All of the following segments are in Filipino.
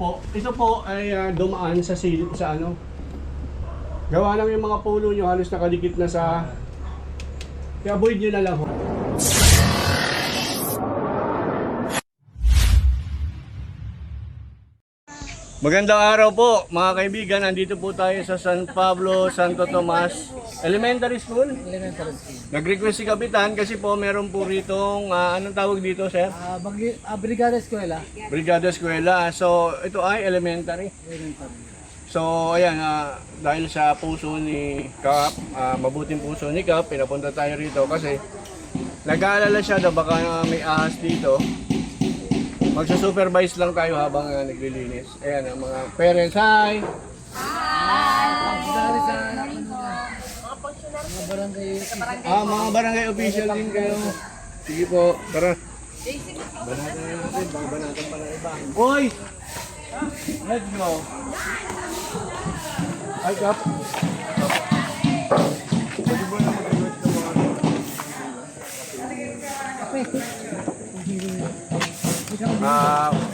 ito po ay dumaan sa ano. Gawa lang yung mga puno nyo halos nakadikit na sa... Kaya avoid nyo na lang ho. Magandang araw po mga kaibigan. Nandito po tayo sa San Pablo, Santo Tomas Elementary School. Nag-request si Kapitan kasi po meron po ritong, anong tawag dito, sir? Brigada Eskwela. Brigada Eskwela. So, ito ay elementary. So, ayan, dahil sa puso ni Kap, mabuting puso ni Kap, pinapunta tayo rito kasi nag-aalala siya na baka may ahas dito. Magsa-supervise lang tayo habang naglilinis. Ayan, ang mga parents. Hi! Mga barangay official din kayo. Sige po, tara. Banatan na natin, banatan pa ng iba. Hoy! Let's go! Hi, Kap! Pwede mo na mag-request ng mga...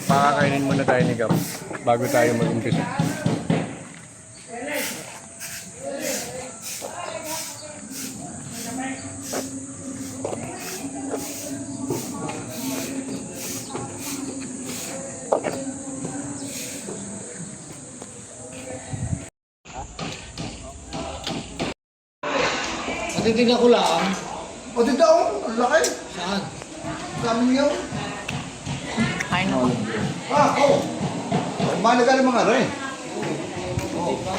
Pakakainin muna tayo ni Gab bago tayo mag-umpisa. Patitignan ko lang. O dito ako, ang laki. Saan? Dami niyo. Kain ako. Oo. Mahalaga ng mga rin.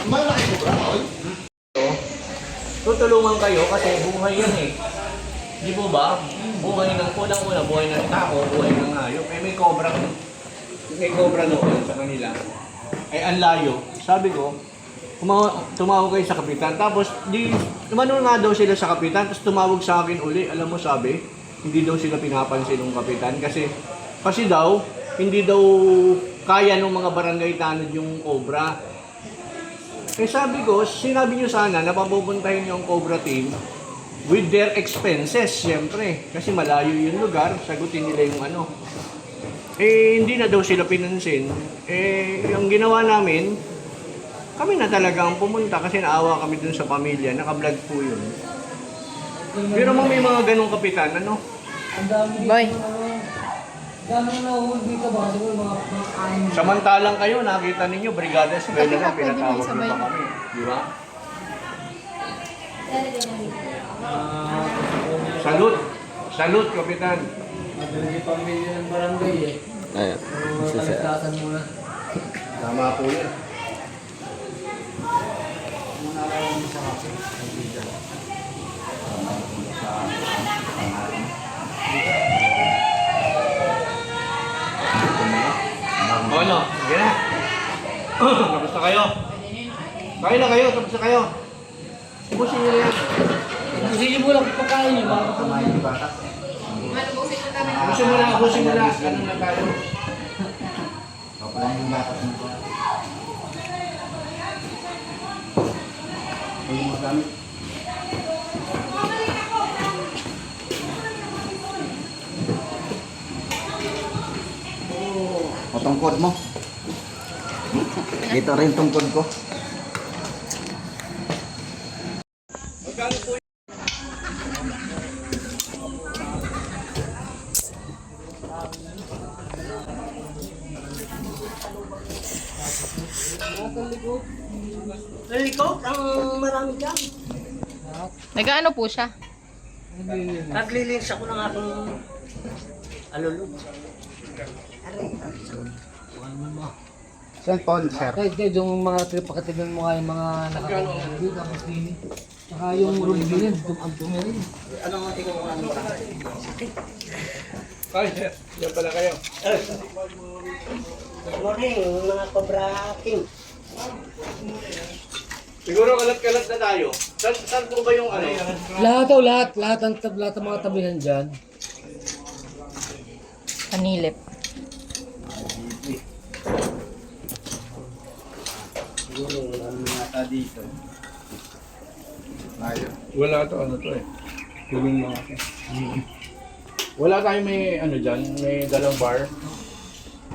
Malaki ko ba? Tutulungan kayo kasi buhay yan eh. Di po ba? Buhay ng unang-una, buhay ng tao, buhay ng hayop. Eh may cobra noon sa kanila. Ay ang layo. Sabi ko, tumawag kayo sa kapitan. Tapos, tumano nga daw sila sa kapitan. Tapos tumawag sa akin uli. Alam mo sabi, hindi daw sila pinapansin ng kapitan. Kasi daw, hindi daw kaya ng mga barangay tanod yung cobra. Eh sabi ko, sinabi nyo sana na papupuntahin yung cobra team with their expenses, siyempre. Kasi malayo yung lugar, sagutin nila yung ano. Eh, hindi na daw sila pinansin. Eh, yung ginawa namin, kami na talaga ang pumunta kasi naawa kami dun sa pamilya. Naka-vlog po yun. Pero may mga ganong kapitan, ano? Boy. Dami na nahuli dito ba? Siguro mga anim. Samantalang kayo, nakita ninyo, Brigada Eskwela na, pinatawag nyo pa kami. Di ba? Salute, Kapitan. Madali pamilya ng barangay eh. Ayan. Kaligtasan muna. Tama po yan. Muna lang sa kape. Ano? Sige na. Tapos na kayo. Kain na kayo, tapos na kayo. Ubusin nyo na yan. Sige mo lang pagkain niyo. Ubusin mo na. Ganun na tayo. O tungkod mo. Dito rin tungkod ko. Magkano po Nalikot ang marami dyan. Nag-ano po siya? Naglilinis ako ng aking alulog. Cellphone, sir. Kahit yung mga pakatigan mo nga yung mga nakakagawa dito, tapos din. Tsaka yung room din, dumagdumi rin. Ay, yan pala kayo. Good morning, mga Cobra King. Siguro kalat-kalat na tayo. Saan po ba yung ano? Lahat ng mga tabihan dyan. Panilip. Siguro, ano nata dito. Wala to, ano to eh. Gulong lang ako. Wala tayong may ano dyan, may dalang bar.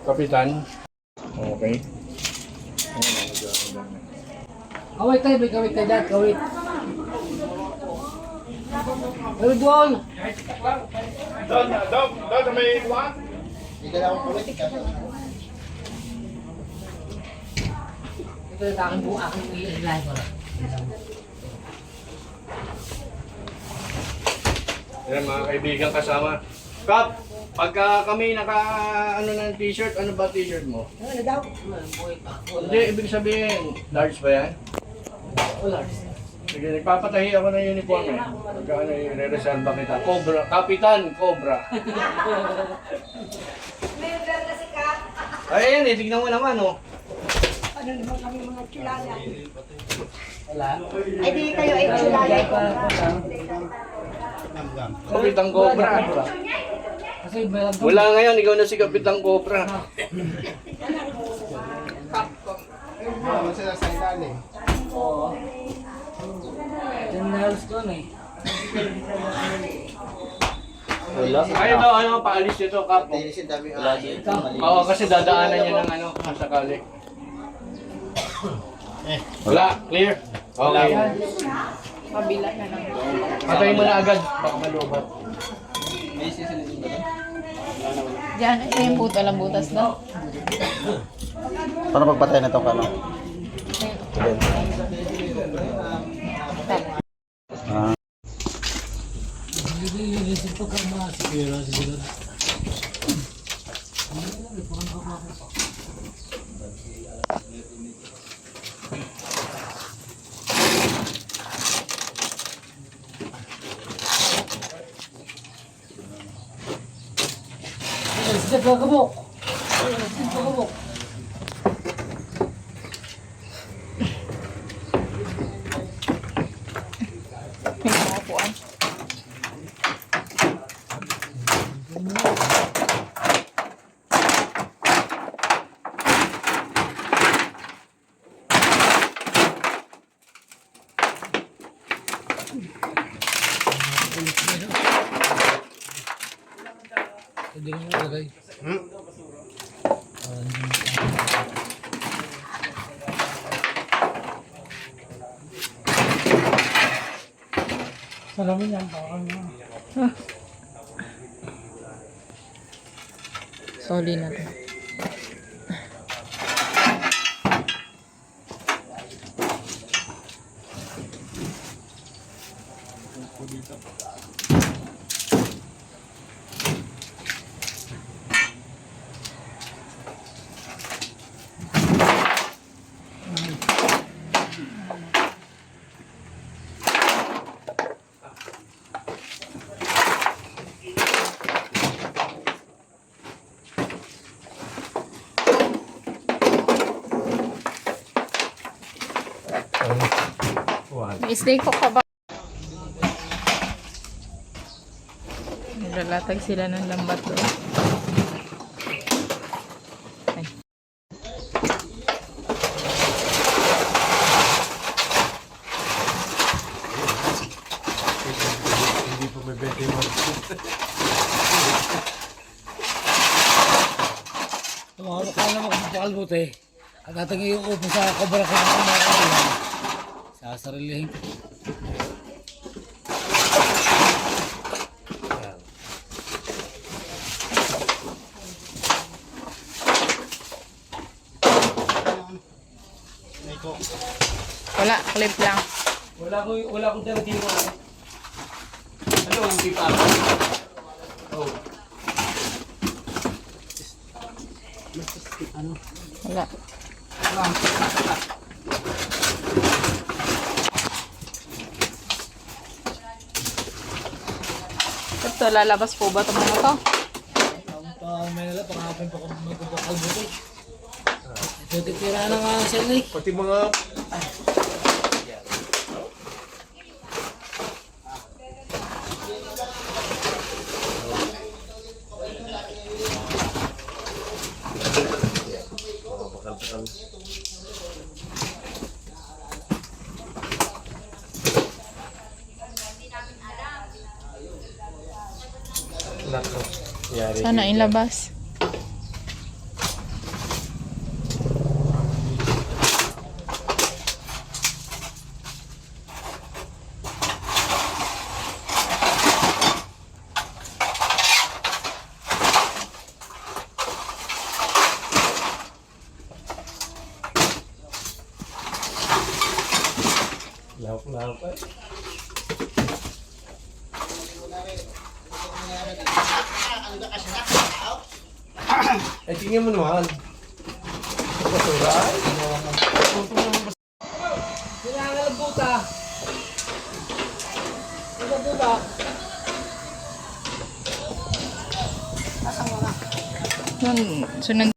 Kapitan. Oh, Okay. Kawit tayo, may kawit tayo dad, kawit. Kawit doon! Ito yung aking buong aking i-live ko lang. Yan mga kaibigan kasama. Kap, pagka kami naka ano ng t-shirt, ano ba t-shirt mo? Ano daw? Hindi, ibig sabihin, large ba yan? Sige, nagpapatahi ako ng uniform eh. Pagka ano, i-reserva kita. Cobra, Kapitan Cobra. Member na si Kat. Ayan eh, tignan mo naman oh. Ano naman kami mga tsulala? Wala. Ay di kayo ay tsulala. Kapitan Cobra. Kasi meron to. Wala ngayon, ikaw na si Kapitan Cobra. Oo. Yan na halos ko na eh. Ay, ito, ano, paalis nito, Kap. Oo, kasi dadaanan niya ng ano, kung sakali. Wala, clear. Okay. Kabila na lang. Patayin mo na agad, baka malubat. Diyan, ito yung puto lang butas daw. Paano pagpatay na itong kano? Inisip ko ka mga siguro, siguro. Step ka kabok. Step ka kabok. May mga upuan. Hindi ko nalagay. Salamin yan, baka nga. Soli na to. May stay ko ka ba? Naglalatag sila ng lambat doon. Ay. Hindi po may bete mo. Tumawag ka naman kung pakalbot eh. At tatagay yung upo sa kobra ko ng mga kabilang. Sasarilihin ko. Wala, clip lang. Wala akong tinatiro. Ano, hindi pa ako? Oh. Wala. Ito, lalabas po ba itong mga to? May nila, pangapin pa kung may kubakalbot eh. Ito, titira na nga siya eh. Pati mga... Sana ilabas. Eh, tingnan mo naman. Pasuray. Kailangan ng buta. Ito buta. Sunod.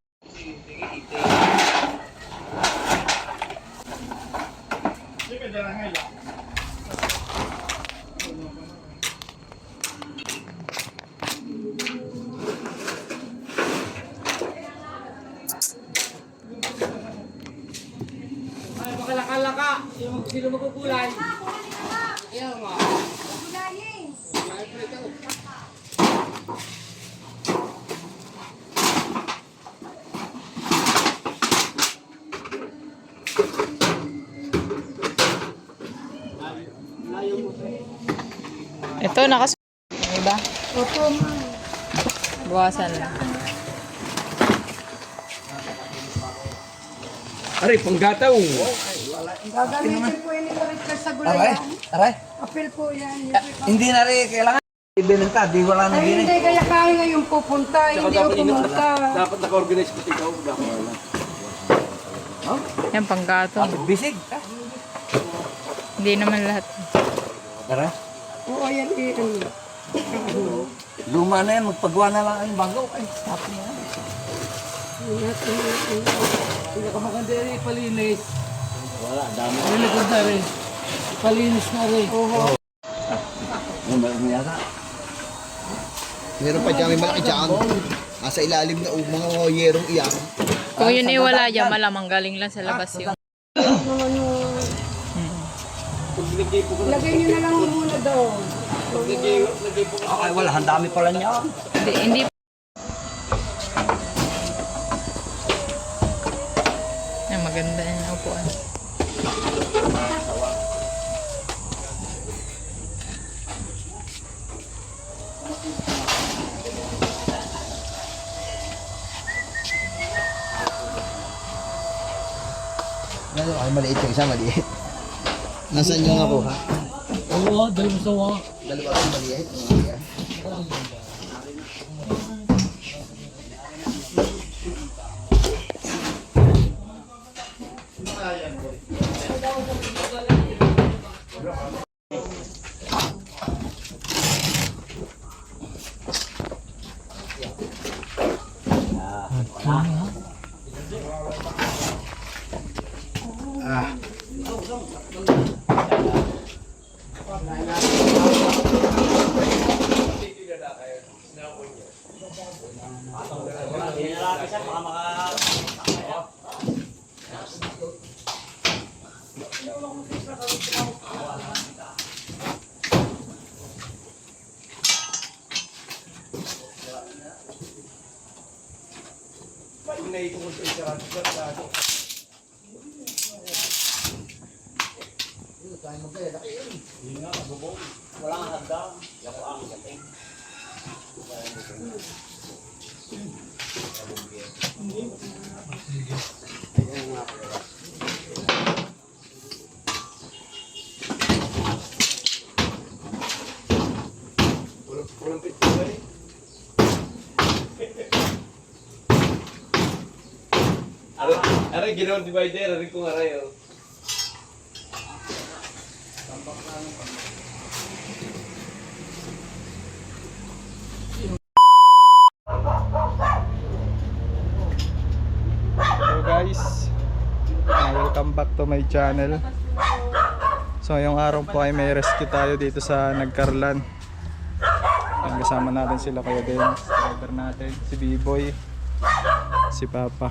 Ay, makalaka-laka. Yung sino magkukulay. Ayaw mo. Ito, Diba? Opo, ma'am. Buwasan lang. Aray, panggataw. Gagamitin po yung ito sa gulayan. Aray. Apel po yan. Hindi na rin kailangan. Ibinenta, di wala na Ay, din. hindi kaya kaya ngayon pupunta. Hindi ko pumunta. Dapat naka-organize ko ikaw. Yan, panggatong. Bisig. Hindi naman lahat. Aray. Oo, yan eh. Luma na yan, magpagawa na lang ang bago. Ay, sapi na yan. Hindi ka maganda rin, palinis. Wala, dami. Nilikod na rin. Palinis na rin. Ang bago yata. Meron pa dyan, may malaki dyan. Nasa ilalim na mga yerong iyan. Kung yun ay wala dyan, malamang galing lang sa labas yun. Lagay nyo na lang muna doon. Okay, wala. Ang dami pala niya. Hindi. Ay, maganda yung upuan. Ay, maliit yung isa, maliit. Nasaan yung nakuha? Oo, dahil mo sawa. Dalawa ang maliit. Maliit. Aray, ginawang divider. Aray kong aray, oh. Hello guys, welcome back to my channel. So yung araw po ay may rescue tayo dito sa Nagkarlan. Yan, kasama natin sila Kuya Den, driver natin, si B-Boy, si Papa.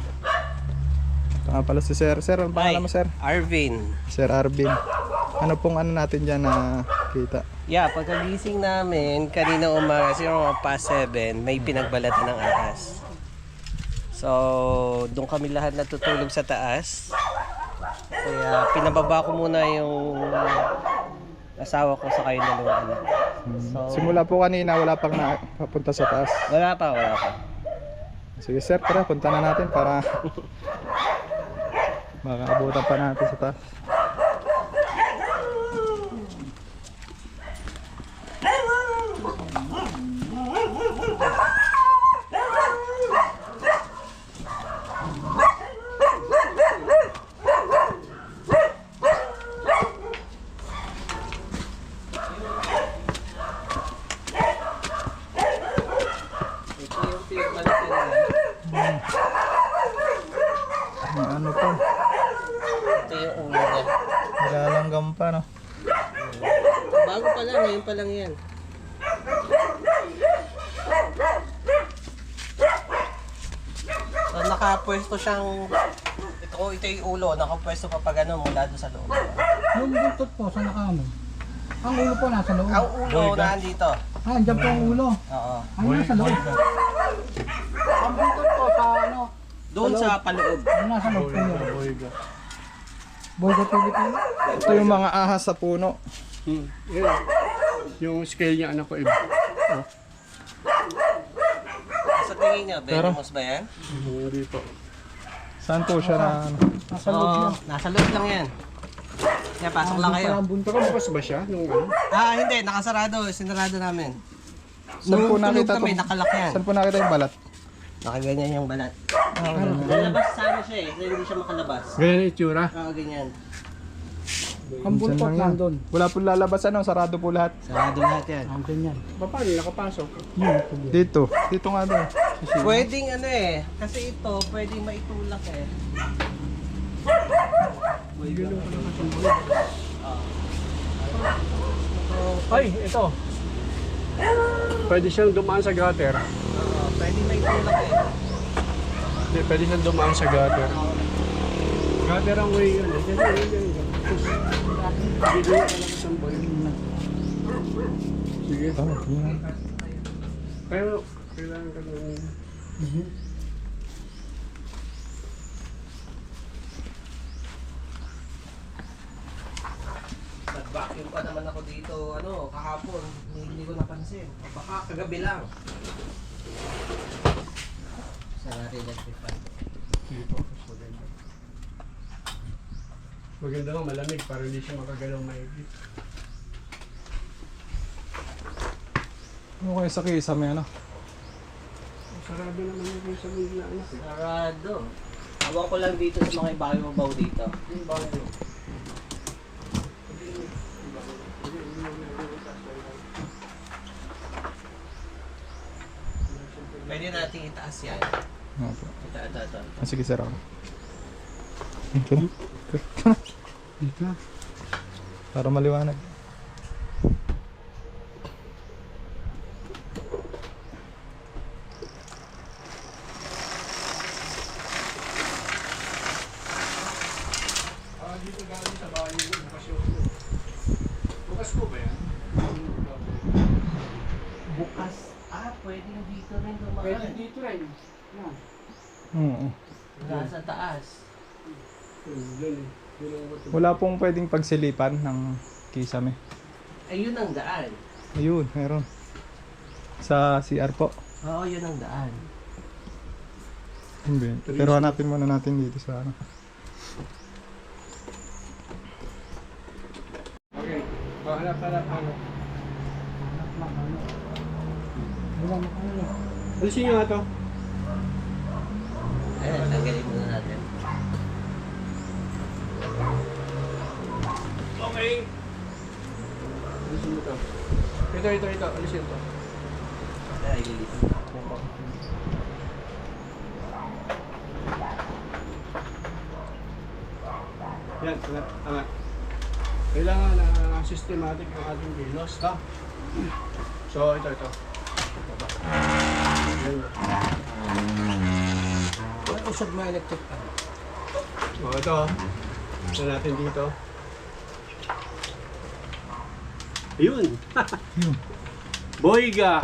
Ito nga pala si Sir. Sir, ano pangalan mo, Sir? Arvin. Sir Arvin. Ano pong ano natin dyan na kita? Yeah, pagkagising namin, kanina umaga, 7:07, may pinagbalatan ng ahas. So, doon kami lahat natutulog sa taas. Kaya pinababa ko muna yung asawa ko sa kayo dalawang anak. So, Simula po kanina, wala pang napunta sa taas. wala pa. Sige Sir, tara, punta na natin para makaabutan pa natin sa taas. ito. Ito yung ulo niya. Nilalanggam pa, no? Bago pa lang, ngayon pa lang yan. So nakapwesto siyang, ito yung ulo, nakapwesto pa pag ano mula doon sa loob. Yung buntot po, saan nakaano? Ang ulo po nasa loob. Ang ulo nandito. Ah, andyan po ang ulo. Oo. Ano nasa loob? Ang buntot po sa ano? Doon sa paloob. Ano nasa loob po yun? Boyga. Boyga Philippines? Ito yung mga ahas sa puno. Yan. Yung scale niya anak ko iba. Sa tingin niyo, venomous ba yan? Hindi po. Saan po siya na ano? Nasa loob Oo, yan. nasa loob lang yan. Kaya pasok lang kayo. Parang buntot. Nakabukas ba siya nung ano? Hindi, nakasarado, sinarado namin. Saan po Nung tulog nakita kami, to? nakalak yan. Saan po nakita yung balat? Nakaganyan yung balat. Lalabas sana siya eh, so hindi siya makalabas. Ganyan ang itsura. Oo, ganyan. Ang buntot Diyan lang yan. nandun. Wala po lalabas ano, sarado po lahat. Sarado lahat yan. Ang ganyan. Paano nakapasok? Dito. Dito nga daw. Pwedeng ano eh, kasi ito pwedeng maitulak eh. Ay, ito. Pwede siyang dumaan sa gutter. Oo, pwedeng maitulak eh. Hindi, pwede siyang dumaan sa gutter. Gutter ang way yun eh. Kasi yun. Bigyan ka lang isang boy. Sige. Pero, kailangan ka lang. Nag-vacuum pa naman ako dito, ano, kahapon. Hindi ko napansin. O baka kagabi lang. Sa natin electric fan. Dito. Maganda nga malamig para hindi siya makagalaw maigit. Ano kayo sa kisame ano? Sarado naman yung sa mga anak. Sarado. Awan ko lang dito sa mga ibabaw dito. Yung bago. Pwede natin itaas yan. Ano po? Ito. Sige, sir ako. Ito na. Dito. Para maliwanag. Dito galing sa bahay mo, bukas yung bukas ko ba yan? Bukas. Pwede dito rin dumaan. Pwede dito rin. Yan. Oo. Wala sa taas. Diyan eh. Wala pong pwedeng pagsilipan ng kisame. Ayun ang daan. Ayun, meron. Sa CR po. Oo, yun ang daan. Hindi. Pero hanapin muna natin dito sa ano. Okay. Hanap. Alisin nyo nga to. Ayan, tanggalin muna natin. Okay. Alisin mo to. Ito. Alisin to. Ay, ililipat. Yan, angat. Kailangan na systematic ang ating kilos, ha? So, ito. Usog mo electric fan. So, ito. Ito natin dito. Ayun. Boyga.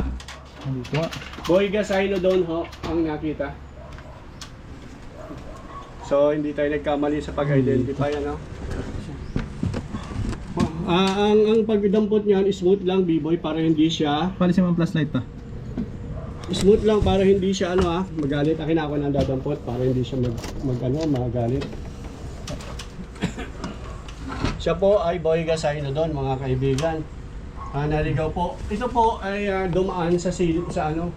Dito nga. Boyga Cynodon ho ang nakita. So, hindi tayo nagkamali sa pag-identify, ano? Ang pagdampot niyan, smooth lang, B-boy, para hindi siya... Palisin mo ang flashlight pa. Smooth lang para hindi siya, magalit. Akin ako nang dadampot para hindi siya magalit. Siya po ay Boyga Cynodon, mga kaibigan. Naligaw po. Ito po ay dumaan sa ano.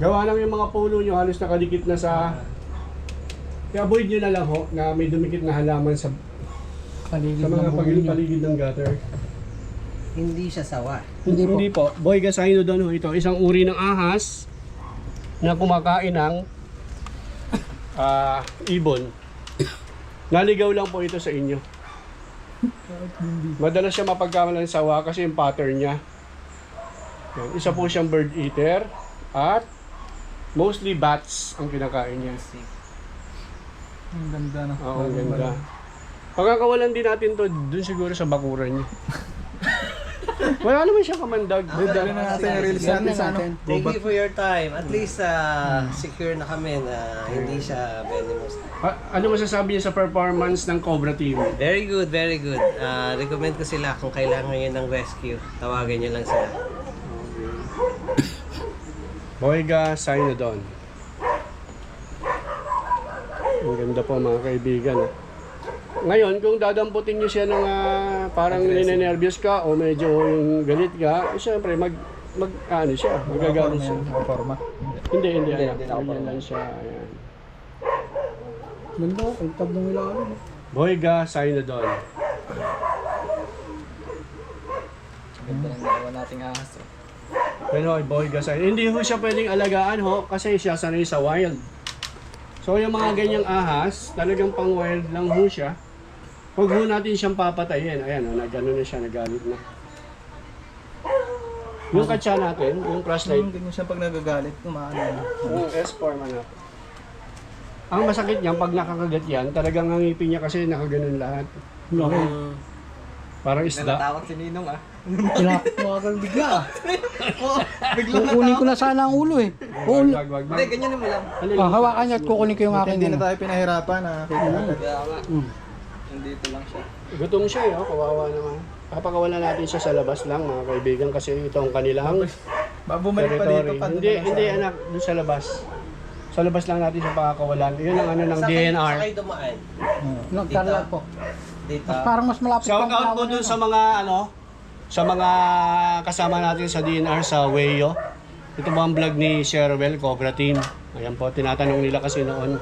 Gawa lang yung mga pulo nyo, halos nakadikit na sa... I-avoid nyo na lang ho, na may dumikit na halaman sa mga paligid ng gutter. Hindi siya sawa. Hindi po. Boyga Cynodon ho ito. Isang uri ng ahas na kumakain ng ibon. Naligaw lang po ito sa inyo. Madalas siya mapagkamalan sa sawa kasi yung pattern niya. Yan. Isa po siyang bird eater at mostly bats ang kinakain niya. Ang ganda na. Oo, ang ganda. Pagkakawalan din natin to dun siguro sa bakuran niya. Wala naman siya kamandag. Dali na natin yung reels natin sa ano. Thank you for your time. At least secure na kami na hindi siya venomous. Ano masasabi niya sa performance ng Cobra Team? Very good, very good. Recommend ko sila kung kailangan nyo ng rescue. Tawagan nyo lang sila. Boyga Cynodon. Ang ganda po mga kaibigan. Ngayon, kung dadamputin niyo siya ng parang ninenervyos ka o medyo yung galit ka, syempre ano siya, magagalit siya. Forma. Hindi. Ayan lang siya. Ayan. Ganda, ang tab ng ilalim. Boyga Cynodon. Ganda ng dalawa nating ahas. Pero Boyga Cynodon. Hindi ho siya pwedeng alagaan ho kasi siya sanay sa wild. So yung mga ganyang ahas, talagang pang wild lang ho siya. Huwag ho natin siyang papatayin. Ayan, nagano na siya, nagalit na. Yung katsa natin, yung flashlight, Ganyan siya pag nagagalit, umaano na. yung S4 man natin. Ang masakit niyan, pag nakakagat yan, talagang ang ngipin niya kasi nakaganon lahat. Parang isda. si Ninong Kinakot mo agad bigla. Kukunin ko na sana ang ulo eh. Wag. Hindi, ganyan mo lang. Hawakan niya at kukunin ko yung akin. Hindi na tayo pinahirapan na kita agad. Nandito lang siya. Gutom siya eh, kawawa naman. Papakawalan natin siya sa labas lang mga kaibigan kasi ito ang kanilang Bumalik pa dito pa. Hindi anak, doon sa labas. Sa labas lang natin siya pakakawalan. Yun ang ano ng DNR. Sakay dumaan. Nagkarla po. Dito. Parang mas malapit Shout out po dun sa mga sa mga kasama natin sa DNR sa Wayo. Ito po ang vlog ni Sherwell, Cobra Team. Ayan po, tinatanong nila kasi noon.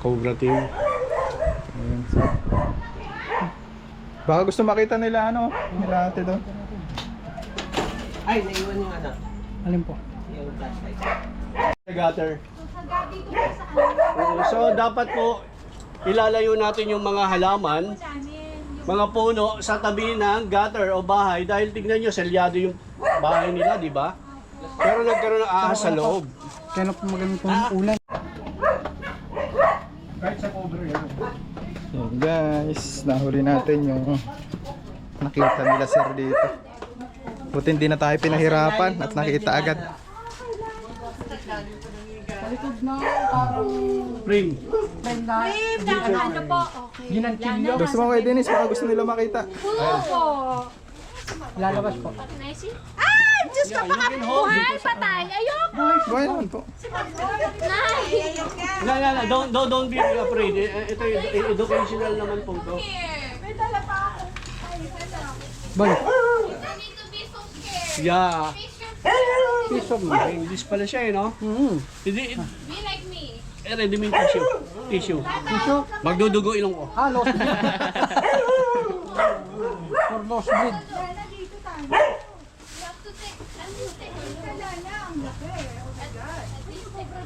Cobra Team. Baka gusto makita nila nila ate doon. Ay, naiwan yung ano. Alin po? Yung flashlight. Gutter. So dapat po ilalayo natin yung mga halaman, mga puno sa tabi ng gutter o bahay dahil tignan nyo, selyado yung bahay nila, di ba? Pero nagkaroon ng ahas sa loob. Kaya na po magandang ulan. Kahit sa Cobra yan. So guys, nahuli natin yung nakita nila sir dito. Buti hindi na tayo pinahirapan at nakita agad. Palikod na parang Spring. prenda. Ano po? Okay. Ginantilyo. Gusto mo kay Dennis, baka gusto nila makita. Opo. Lalabas po. Ah! Diyos ko, baka buhay, patay. Ayoko. Buhay naman po. Nay. Don't be afraid. Ito educational naman po to. May dala pa ako. Balik. need to be so scared. Yeah. Piece of mind. English pala siya eh, no? Hindi, Be like me. ready mo yung tissue. Tissue. Tissue? Magdudugo ilong ko. Lost breed. For lost breed.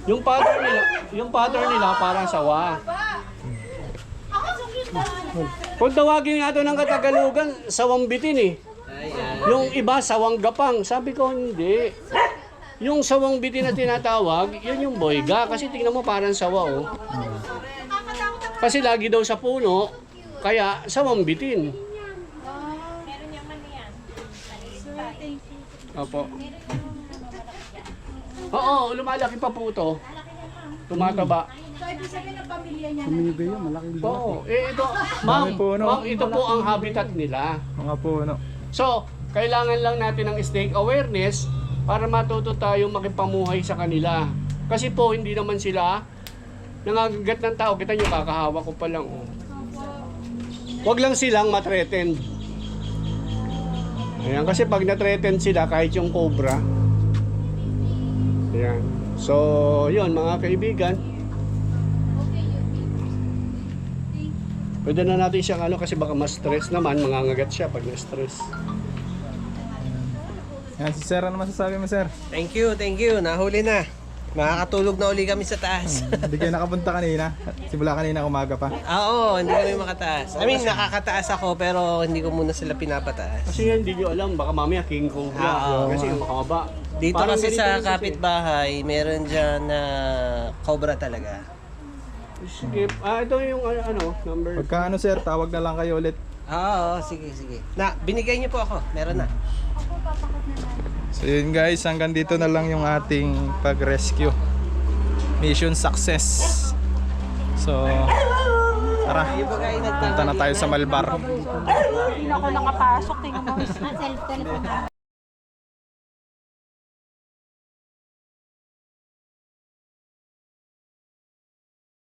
Yung pattern nila parang sawa. Kung tawagin nga ito ng Katagalugan, sawang bitin eh. Yung iba, sawang gapang. Sabi ko, hindi. Yung sawang bitin na tinatawag, yun yung boyga. Kasi tingnan mo parang sawa oh. Kasi lagi daw sa puno, kaya sawang bitin. Opo. Oo, lumalaki pa po ito. Tumataba. Kuminigay yun, malaking buwan. Oo, ito, ma'am, puno. ma'am, ito po ang habitat nila. Mga puno. So, kailangan lang natin ng snake awareness para matuto tayong makipamuhay sa kanila. Kasi po, hindi naman sila nangagat ng tao. Kita nyo, kakahawa ko pa lang. Oh. Huwag lang silang matreten. Ayan, kasi pag natreten sila, kahit yung cobra. Ayan. So, yun mga kaibigan. Pwede na natin siyang kasi baka ma-stress naman, mangangagat siya pag na-stress. Yan si sir, ano masasabi mo sir? Thank you. Nahuli na. Makakatulog na uli kami sa taas. Hindi kayo nakapunta kanina. Simula kanina umaga pa. Oo, hindi kami makataas. I mean, nakakataas ako pero hindi ko muna sila pinapataas. Kasi yan, hindi nyo alam, baka mamaya King Cobra. Oo. Kasi mahaba. Dito Parang kasi ganito sa rin kasi. kapitbahay, meron dyan na cobra talaga. Sige, ito yung number. Pagka ano sir, tawag na lang kayo ulit. Oo, sige, sige. Na, binigay niyo po ako. Meron na. So yun guys, hanggang dito na lang yung ating pag-rescue. Mission success. So, tara. Punta na tayo sa Malbar. Hindi na ako nakapasok. Tingnan mo. Self-telephone.